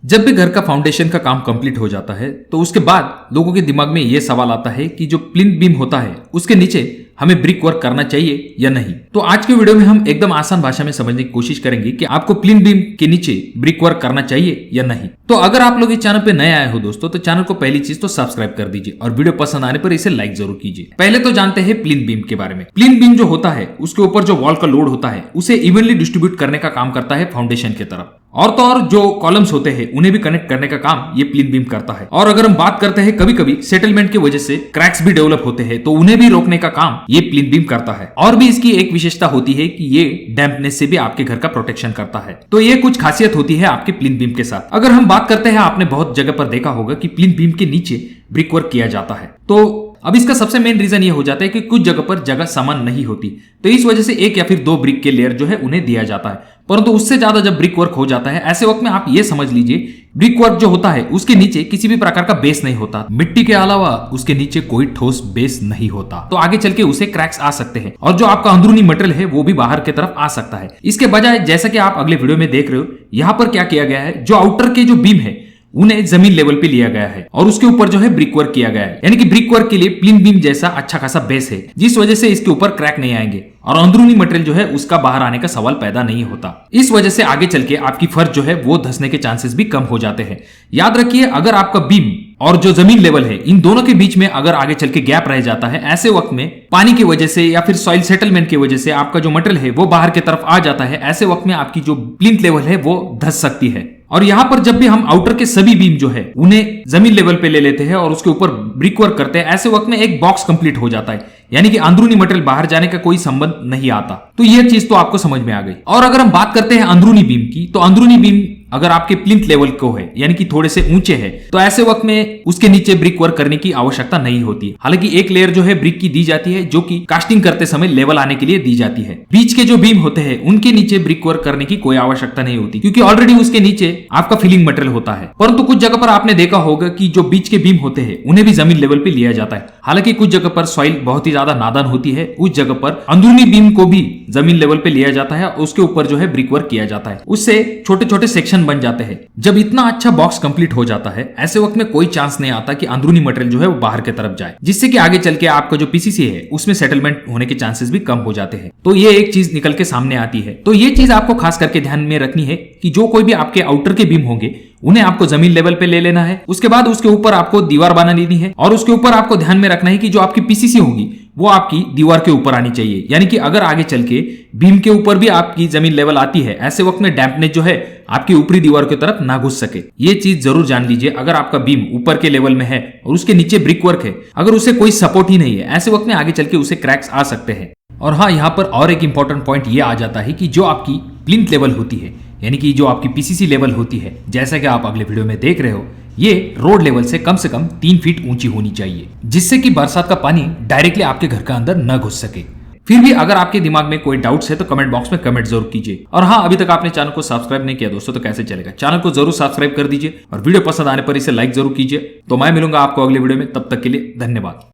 जब भी घर का फाउंडेशन का काम कंप्लीट हो जाता है तो उसके बाद लोगों के दिमाग में यह सवाल आता है कि जो प्लिंथ बीम होता है उसके नीचे हमें ब्रिक वर्क करना चाहिए या नहीं। तो आज के वीडियो में हम एकदम आसान भाषा में समझने की कोशिश करेंगे कि आपको प्लिंथ बीम के नीचे ब्रिक वर्क करना चाहिए या नहीं। तो अगर आप लोग इस चैनल पे नए आए हो दोस्तों, तो चैनल को पहली चीज तो सब्सक्राइब कर दीजिए और वीडियो पसंद आने पर इसे लाइक जरूर कीजिए। पहले तो जानते हैं प्लिंथ बीम के बारे में। प्लिंथ बीम जो होता है उसके ऊपर जो वॉल का लोड होता है उसे इवनली डिस्ट्रीब्यूट करने का काम करता है फाउंडेशन की तरफ, और तो और जो कॉलम्स होते हैं उन्हें भी कनेक्ट करने का काम ये प्लिंथ बीम करता है। और अगर हम बात करते हैं कभी कभी सेटलमेंट की वजह से क्रैक्स भी डेवलप होते हैं तो उन्हें भी रोकने का काम ये प्लिंथ बीम करता है। और भी इसकी एक विशेषता होती है कि ये डैम्पनेस से भी आपके घर का प्रोटेक्शन करता है। तो ये कुछ खासियत होती है आपके प्लिंथ बीम के साथ। अगर हम बात करते हैं, आपने बहुत जगह पर देखा होगा कि प्लिंथ बीम के नीचे ब्रिक वर्क किया जाता है। तो अब इसका सबसे मेन रीजन ये हो जाता है कि कुछ जगह पर जगह समान नहीं होती, तो इस वजह से एक या फिर दो ब्रिक के लेयर जो है उन्हें दिया जाता है। परंतु उससे ज्यादा जब ब्रिक वर्क हो जाता है, ऐसे वक्त में आप ये समझ लीजिए ब्रिक वर्क जो होता है उसके नीचे किसी भी प्रकार का बेस नहीं होता। मिट्टी के अलावा उसके नीचे कोई ठोस बेस नहीं होता, तो आगे चल के उसे क्रैक्स आ सकते हैं और जो आपका अंदरूनी मटेरियल है वो भी बाहर की तरफ आ सकता है। इसके बजाय जैसा कि आप अगले वीडियो में देख रहे हो, यहाँ पर क्या किया गया है, जो आउटर के जो बीम है उन्हें जमीन लेवल पे लिया गया है और उसके ऊपर जो है ब्रिक वर्क किया गया है। यानी कि ब्रिक वर्क के लिए प्लिंथ बीम जैसा अच्छा खासा बेस है, जिस वजह से इसके ऊपर क्रैक नहीं आएंगे और अंदरूनी मटेरियल जो है उसका बाहर आने का सवाल पैदा नहीं होता। इस वजह से आगे चल के आपकी फर्श जो है वो धंसने के चांसेस भी कम हो जाते हैं। याद रखिए, अगर आपका बीम और जो जमीन लेवल है इन दोनों के बीच में अगर आगे चल के गैप रह जाता है, ऐसे वक्त में पानी की वजह से या फिर सॉइल सेटलमेंट की वजह से आपका जो मटेरियल है वो बाहर की तरफ आ जाता है, ऐसे वक्त में आपकी जो प्लिंथ लेवल है वो धंस सकती है। और यहाँ पर जब भी हम आउटर के सभी बीम जो है उन्हें जमीन लेवल पे ले लेते हैं और उसके ऊपर ब्रिक वर्क करते हैं, ऐसे वक्त में एक बॉक्स कंप्लीट हो जाता है, यानी कि अंदरूनी मटेरियल बाहर जाने का कोई संबंध नहीं आता। तो यह चीज तो आपको समझ में आ गई। और अगर हम बात करते हैं अंदरूनी बीम की, तो अंदरूनी बीम अगर आपके प्लिंथ लेवल को है यानी कि थोड़े से ऊंचे है, तो ऐसे वक्त में उसके नीचे ब्रिक वर्क करने की आवश्यकता नहीं होती। हालांकि एक लेयर जो है ब्रिक की दी जाती है, जो कि कास्टिंग करते समय लेवल आने के लिए दी जाती है। बीच के जो बीम होते हैं उनके नीचे ब्रिक वर्क करने की कोई आवश्यकता नहीं होती, क्योंकि ऑलरेडी उसके नीचे आपका फिलिंग मटेरियल होता है। परंतु कुछ जगह पर आपने देखा होगा कि जो बीच के बीम होते हैं उन्हें भी जमीन लेवल पे लिया जाता है। हालांकि कुछ जगह पर सॉइल बहुत ही ज्यादा नादान होती है, उस जगह पर अंदरूनी बीम को भी जमीन लेवल पे लिया जाता है और उसके ऊपर जो है ब्रिक वर्क किया जाता है। उससे छोटे छोटे सेक्शन बन जाते हैं। जब इतना अच्छा बॉक्स कंप्लीट हो जाता है, ऐसे वक्त में कोई चांस नहीं आता कि अंदरूनी मटेरियल जो है वो बाहर की तरफ जाए, जिससे कि आगे चल के आपका जो पीसीसी है उसमें सेटलमेंट होने के चांसेस भी कम हो जाते हैं। तो ये एक चीज निकल के सामने आती है। तो ये चीज आपको खास करके ध्यान में रखनी है कि जो कोई भी आपके आउटर के बीम होंगे उन्हें आपको जमीन लेवल पे ले लेना है। उसके बाद उसके ऊपर आपको दीवार बना लेनी है और उसके ऊपर आपको ध्यान में रखना है कि जो आपकी पीसीसी होगी वो आपकी दीवार के ऊपर आनी चाहिए। यानी कि अगर आगे चल के बीम के ऊपर भी आपकी जमीन लेवल आती है, ऐसे वक्त में डैम्पनेस जो है आपकी ऊपरी दीवार की तरफ ना घुस सके। ये चीज जरूर जान लीजिए। अगर आपका बीम ऊपर के लेवल में है और उसके नीचे ब्रिक वर्क है, अगर उसे कोई सपोर्ट ही नहीं है, ऐसे वक्त में आगे चल के उसे क्रैक्स आ सकते हैं। और हाँ, यहाँ पर और एक इंपॉर्टेंट पॉइंट ये आ जाता है कि जो आपकी प्लिंथ लेवल होती है, यानी कि जो आपकी पीसीसी लेवल होती है, जैसा कि आप अगले वीडियो में देख रहे हो, ये रोड लेवल से कम 3 फीट ऊंची होनी चाहिए, जिससे कि बरसात का पानी डायरेक्टली आपके घर के अंदर न घुस सके। फिर भी अगर आपके दिमाग में कोई डाउट्स है तो कमेंट बॉक्स में कमेंट जरूर कीजिए। और हाँ, अभी तक आपने चैनल को सब्सक्राइब नहीं किया दोस्तों, तो कैसे चलेगा, चैनल को जरूर सब्सक्राइब कर दीजिए और वीडियो पसंद आने पर इसे लाइक जरूर कीजिए। तो मैं मिलूंगा आपको अगले वीडियो में, तब तक के लिए धन्यवाद।